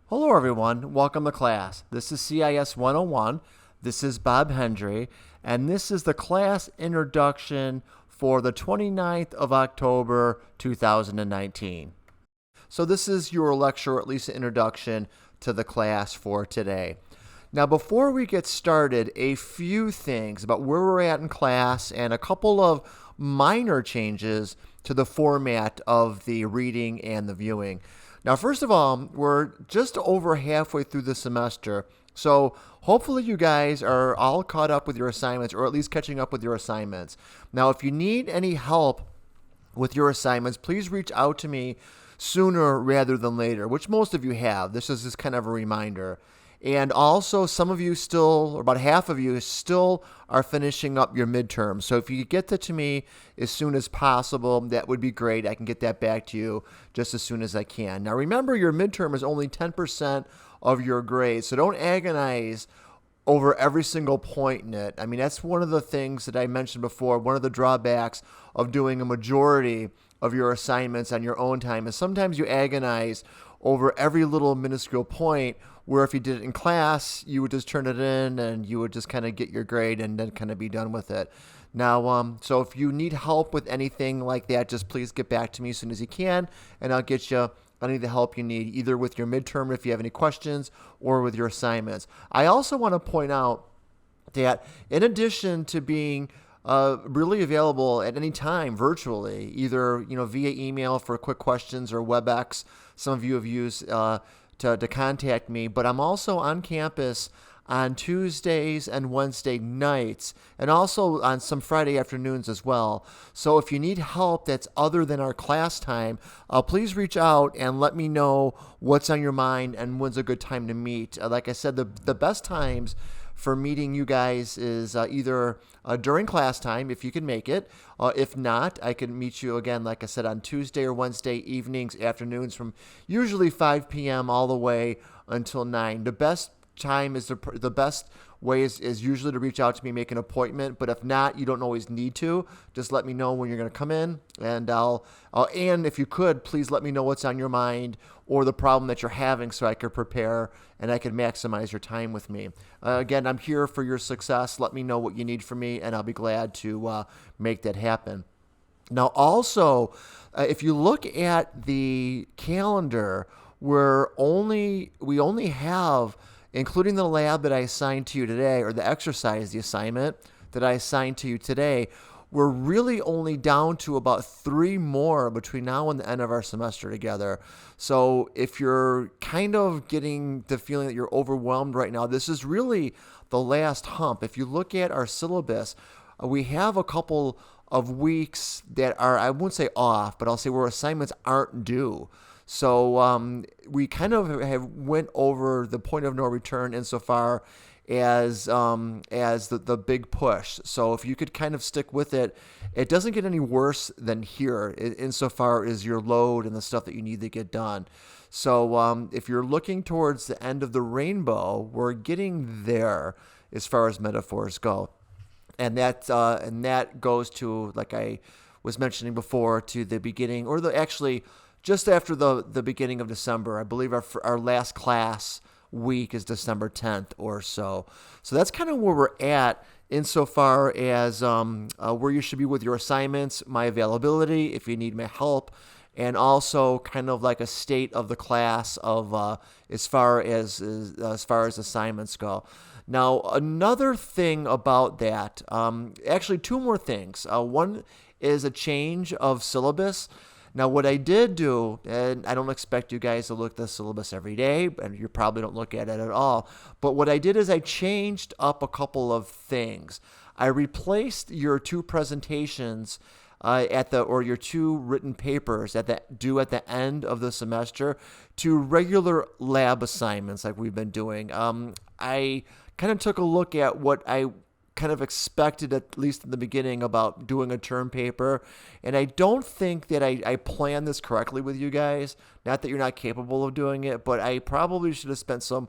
Hello everyone, welcome to class. This is CIS101, this is Bob Hendry, and this is the class introduction for the 29th of October 2019. So this is your lecture, or at least an introduction to the class for today. Now before we get started, a few things about where we're at in class and a couple of minor changes to the format of the reading and the viewing. Now, first of all, we're just over halfway through the semester, so hopefully you guys are all caught up with your assignments, or at least catching up with your assignments. Now, if you need any help with your assignments, please reach out to me sooner rather than later, which most of you have. This is just kind of a reminder. And also, some of you still, or about half of you, still are finishing up your midterm. So if you get that to me as soon as possible, that would be great. I can get that back to you just as soon as I can. Now, remember, your midterm is only 10% of your grade, so don't agonize over every single point in it. I mean, that's one of the things that I mentioned before. One of the drawbacks of doing a majority of your assignments on your own time is sometimes you agonize over every little minuscule point, where if you did it in class, you would just turn it in and you would just kind of get your grade and then kind of be done with it. Now, so if you need help with anything like that, just please get back to me as soon as you can, and I'll get you any of the help you need, either with your midterm if you have any questions or with your assignments. I also want to point out that in addition to being really available at any time virtually, either via email for quick questions or WebEx. Some of you have used to contact me, but I'm also on campus on Tuesdays and Wednesday nights, and also on some Friday afternoons as well. So if you need help that's other than our class time, please reach out and let me know what's on your mind and when's a good time to meet. Like I said, the best times for meeting you guys is either during class time, if you can make it. If not, I can meet you again, like I said, on Tuesday or Wednesday evenings, afternoons, from usually 5 p.m. all the way until 9. The best time is the best way is usually to reach out to me, make an appointment. But if not, you don't always need to. Just let me know when you're going to come in, and and if you could, please let me know what's on your mind or the problem that you're having, so I could prepare and I can maximize your time with me. Again, I'm here for your success. Let me know what you need from me, and I'll be glad to make that happen. Now, also, if you look at the calendar, we only have, including the lab that I assigned to you today, or the exercise, the assignment that I assigned to you today, we're really only down to about 3 more between now and the end of our semester together. So if you're kind of getting the feeling that you're overwhelmed right now, this is really the last hump. If you look at our syllabus, we have a couple of weeks that are, I wouldn't say off, but I'll say where assignments aren't due. So we kind of have went over the point of no return insofar as the big push. So if you could kind of stick with it, it doesn't get any worse than here insofar as your load and the stuff that you need to get done. So if you're looking towards the end of the rainbow, we're getting there as far as metaphors go. And that goes to, like I was mentioning before, to the beginning, or actually just after the beginning of December. I believe our last class week is December 10th or so. So that's kind of where we're at insofar as where you should be with your assignments, my availability if you need my help, and also kind of like a state of the class of as far as assignments go. Now, another thing about that, actually 2 more things. One is a change of syllabus. Now, what I did do, and I don't expect you guys to look at the syllabus every day, and you probably don't look at it at all, but what I did is I changed up a couple of things. I replaced your 2 presentations or your 2 written papers due at the end of the semester to regular lab assignments like we've been doing. I kind of took a look at what I kind of expected, at least in the beginning, about doing a term paper, and I don't think that I planned this correctly with you guys. Not that you're not capable of doing it, but I probably should have spent some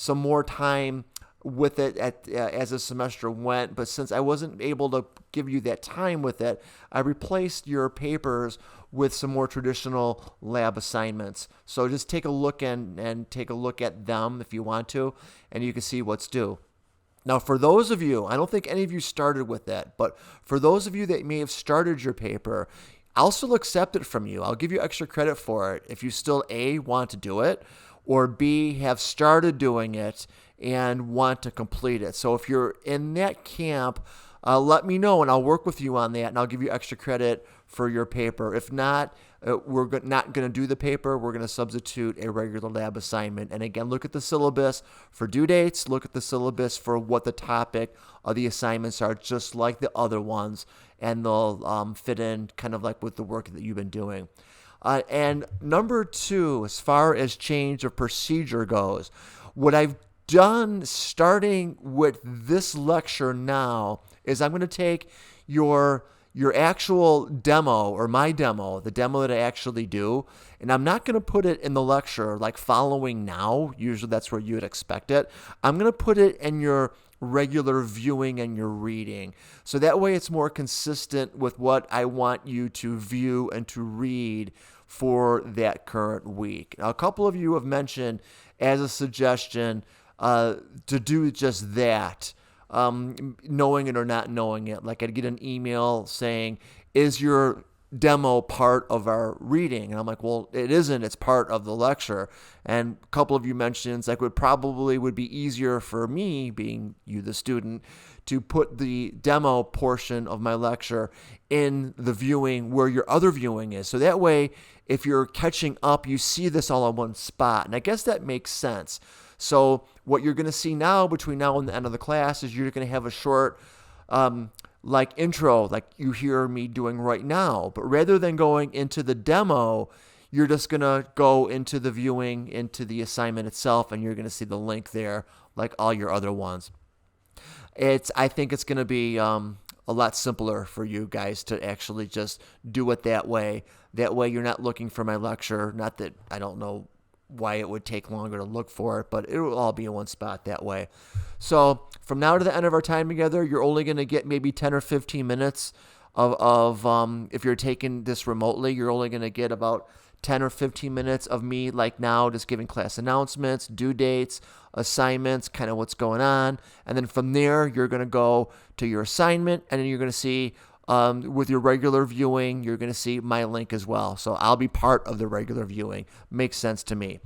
more time with it as the semester went. But since I wasn't able to give you that time with it, I replaced your papers with some more traditional lab assignments. So just take a look and take a look at them if you want to, and you can see what's due. Now, for those of you, I don't think any of you started with that, but for those of you that may have started your paper, I'll still accept it from you. I'll give you extra credit for it if you still A, want to do it, or B, have started doing it and want to complete it. So if you're in that camp, let me know and I'll work with you on that, and I'll give you extra credit for your paper. If not, we're not going to do the paper. We're going to substitute a regular lab assignment. And again, look at the syllabus for due dates. Look at the syllabus for what the topic of the assignments are, just like the other ones, and they'll fit in kind of like with the work that you've been doing. And number 2, as far as change of procedure goes, what I've done starting with this lecture now is I'm going to take your actual demo, or my demo, the demo that I actually do, and I'm not going to put it in the lecture like following now. Usually that's where you would expect it. I'm going to put it in your regular viewing and your reading. So that way it's more consistent with what I want you to view and to read for that current week. Now, a couple of you have mentioned as a suggestion to do just that, knowing it or not knowing it. Like I'd get an email saying, is your demo part of our reading? And I'm like, well, it isn't. It's part of the lecture. And a couple of you mentioned like would be easier for me, being you the student, to put the demo portion of my lecture in the viewing where your other viewing is. So that way, if you're catching up, you see this all in one spot. And I guess that makes sense. So what you're going to see now between now and the end of the class is you're going to have a short like intro, like you hear me doing right now. But rather than going into the demo, you're just going to go into the viewing, into the assignment itself, and you're going to see the link there like all your other ones. I think it's going to be a lot simpler for you guys to actually just do it that way. That way you're not looking for my lecture. Not that I don't know why it would take longer to look for it, but it will all be in one spot that way. So from now to the end of our time together, you're only going to get maybe 10 or 15 minutes of if you're taking this remotely, you're only going to get about 10 or 15 minutes of me like now, just giving class announcements, due dates, assignments, kind of what's going on. And then from there, you're going to go to your assignment, and then you're going to see with your regular viewing, you're going to see my link as well. So I'll be part of the regular viewing. Makes sense to me.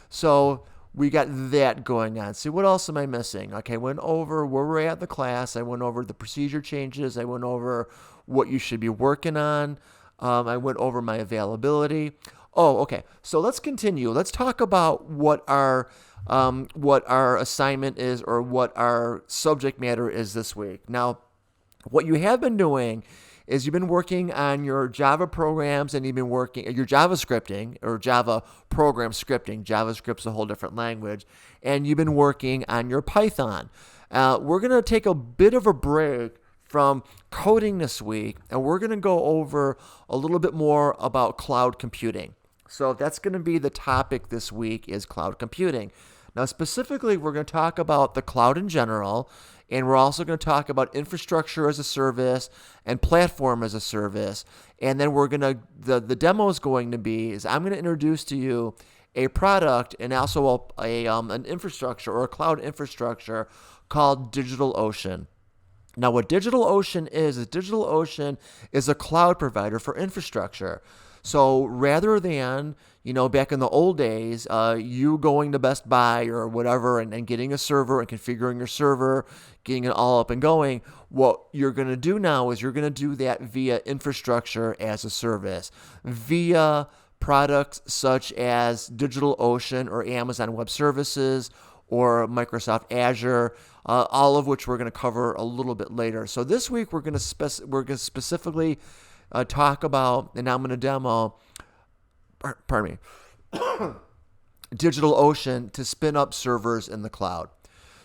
So we got that going on. See, what else am I missing? Okay, I went over where we're at in the class. I went over the procedure changes. I went over what you should be working on. I went over my availability. Oh, okay. So let's continue. Let's talk about what our assignment is, or what our subject matter is this week. Now, what you have been doing is you've been working on your Java programs, and you've been working your Java scripting, or Java program scripting. JavaScript's a whole different language. And you've been working on your Python. We're going to take a bit of a break from coding this week, and we're going to go over a little bit more about cloud computing. So that's going to be the topic this week, is cloud computing. Now, specifically, we're going to talk about the cloud in general, and we're also going to talk about infrastructure as a service and platform as a service. And then we're going to, the demo is going to be, is I'm going to introduce to you a product and also an infrastructure, or a cloud infrastructure called DigitalOcean. Now, what DigitalOcean is DigitalOcean is a cloud provider for infrastructure. So rather than, back in the old days, you going to Best Buy or whatever and getting a server and configuring your server, getting it all up and going, what you're going to do now is you're going to do that via infrastructure as a service, via products such as DigitalOcean or Amazon Web Services or Microsoft Azure, all of which we're going to cover a little bit later. So this week we're going to specifically talk about, and I'm going to demo, DigitalOcean to spin up servers in the cloud.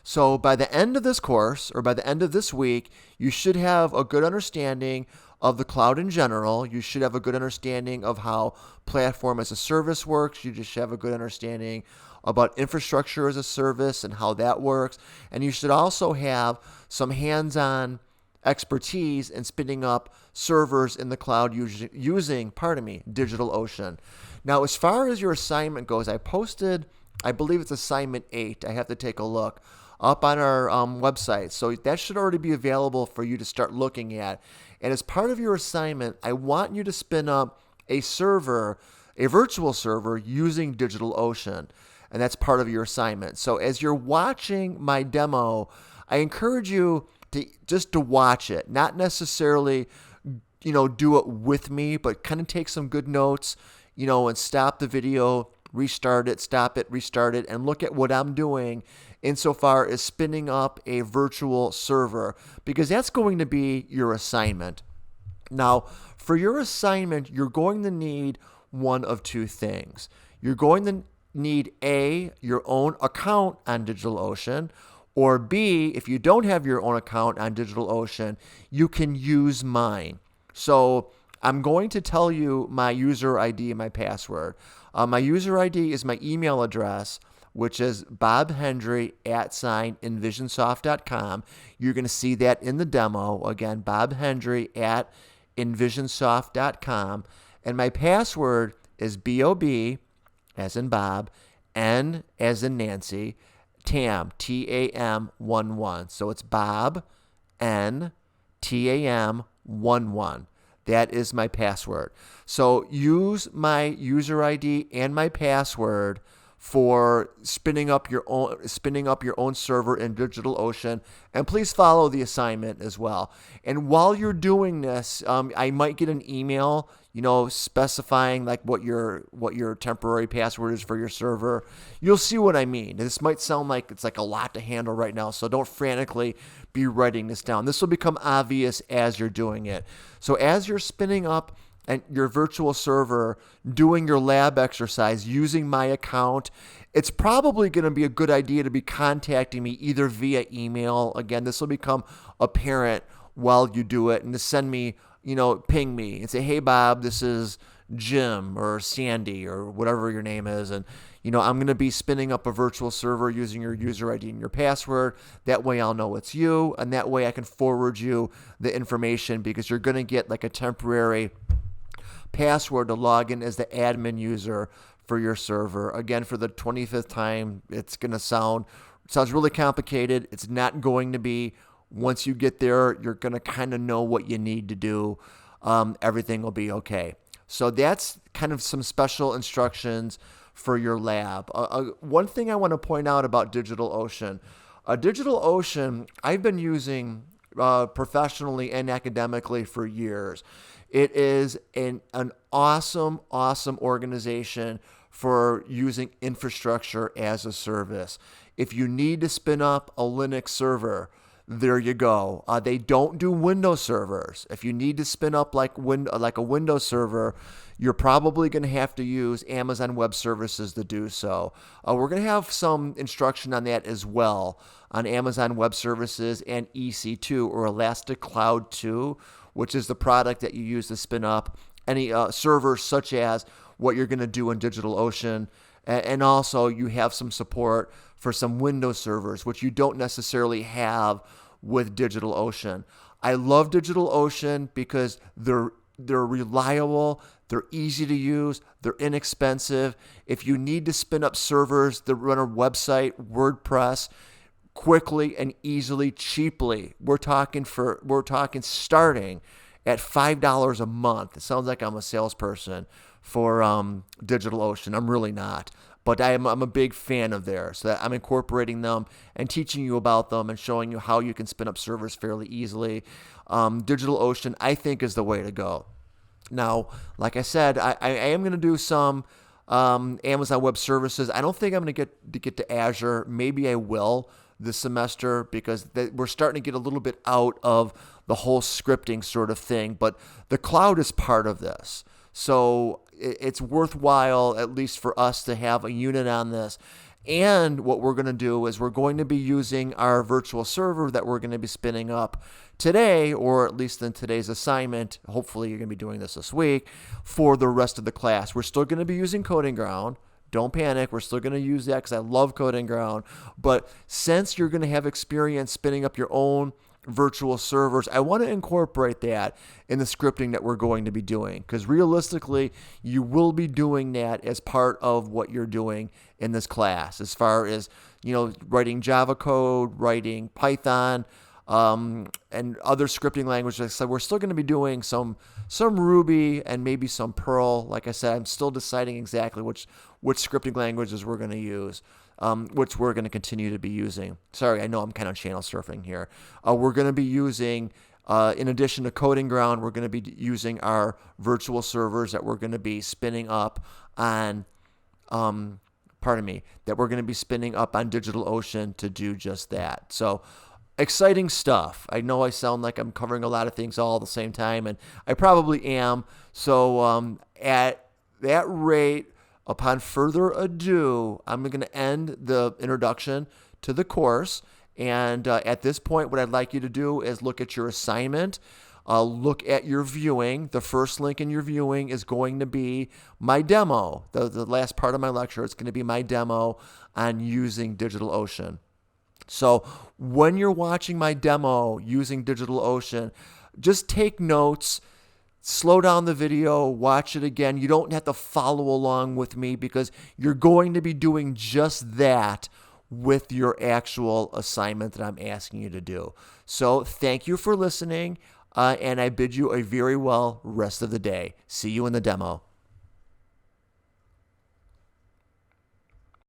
So by the end of this course, or by the end of this week, you should have a good understanding of the cloud in general. You should have a good understanding of how platform as a service works. You just have a good understanding about infrastructure as a service and how that works. And you should also have some hands-on expertise in spinning up servers in the cloud using DigitalOcean. Now, as far as your assignment goes, I posted, I believe it's assignment 8. I have to take a look up on our website. So that should already be available for you to start looking at. And as part of your assignment, I want you to spin up a server, a virtual server using DigitalOcean. And that's part of your assignment. So as you're watching my demo, I encourage you to just to watch it, not necessarily, do it with me, but kind of take some good notes, and stop the video, restart it, stop it, restart it, and look at what I'm doing insofar as spinning up a virtual server, because that's going to be your assignment. Now, for your assignment, you're going to need one of two things. You're going to need A, your own account on DigitalOcean, or B, if you don't have your own account on DigitalOcean, you can use mine. So I'm going to tell you my user ID and my password. My user ID is my email address, which is bobhendry@envisionsoft.com. You're going to see that in the demo. Again, bobhendry@envisionsoft.com. And my password is BOB, as in Bob, N as in Nancy, TAM, TAM 11. So it's Bob, N, TAM 11. That is my password. So use my user ID and my password for spinning up your own server in DigitalOcean, and please follow the assignment as well. And while you're doing this, I might get an email, specifying like what your temporary password is for your server. You'll see what I mean. This might sound like it's like a lot to handle right now, so don't frantically be writing this down. This will become obvious as you're doing it. So as you're spinning up and your virtual server, doing your lab exercise using my account, it's probably going to be a good idea to be contacting me either via email. Again, this will become apparent while you do it, and to send me, ping me and say, hey, Bob, this is Jim or Sandy or whatever your name is, and I'm going to be spinning up a virtual server using your user ID and your password. That way I'll know it's you, and that way I can forward you the information, because you're going to get like a temporary password to log in as the admin user for your server. Again, for the 25th time, it's going to sounds really complicated. It's not going to be. Once you get there, you're going to kind of know what you need to do. Everything will be okay. So that's kind of some special instructions for your lab. One thing I want to point out about DigitalOcean. DigitalOcean, I've been using professionally and academically for years. It is an awesome organization for using infrastructure as a service. If you need to spin up a Linux server, there you go. They don't do Windows servers. If you need to spin up like a Windows server, you're probably going to have to use Amazon Web Services to do so. We're going to have some instruction on that as well, on Amazon Web Services and EC2, or Elastic Cloud 2, which is the product that you use to spin up any servers such as what you're going to do in DigitalOcean. And also you have some support for some Windows servers, which you don't necessarily have with DigitalOcean. I love DigitalOcean because they're reliable, they're easy to use, they're inexpensive. If you need to spin up servers that run a website, WordPress, quickly and easily, cheaply, we're talking starting at $5 a month. It sounds like I'm a salesperson for DigitalOcean. I'm really not, but I'm a big fan of theirs. So I'm incorporating them and teaching you about them and showing you how you can spin up servers fairly easily. DigitalOcean, I think, is the way to go. Now, like I said, I am going to do some Amazon Web Services. I don't think I'm going to get to Azure. Maybe I will this semester, because we're starting to get a little bit out of the whole scripting sort of thing. But the cloud is part of this. So it's worthwhile, at least for us, to have a unit on this. And what we're going to do is we're going to be using our virtual server that we're going to be spinning up today, or at least in today's assignment. Hopefully you're going to be doing this week for the rest of the class. We're still going to be using Coding Ground. Don't panic. We're still going to use that because I love Coding Ground. But since you're going to have experience spinning up your own virtual servers, I want to incorporate that in the scripting that we're going to be doing, because realistically, you will be doing that as part of what you're doing in this class, as far as, writing Java code, writing Python, and other scripting languages. So we're still going to be doing some Ruby and maybe some Perl. Like I said, I'm still deciding exactly which scripting languages we're going to use, which we're going to continue to be using. Sorry, I know I'm kind of channel surfing here. We're going to be using, in addition to Coding Ground, we're going to be using our virtual servers that we're going to be spinning up on, that we're going to be spinning up on DigitalOcean to do just that. So exciting stuff. I know I sound like I'm covering a lot of things all at the same time, and I probably am. So at that rate, upon further ado, I'm going to end the introduction to the course. And at this point, what I'd like you to do is look at your assignment. Look at your viewing. The first link in your viewing is going to be my demo. The last part of my lecture is going to be my demo on using DigitalOcean. So when you're watching my demo using DigitalOcean, just take notes, slow down the video, watch it again. You don't have to follow along with me, because you're going to be doing just that with your actual assignment that I'm asking you to do. So thank you for listening, and I bid you a very well rest of the day. See you in the demo.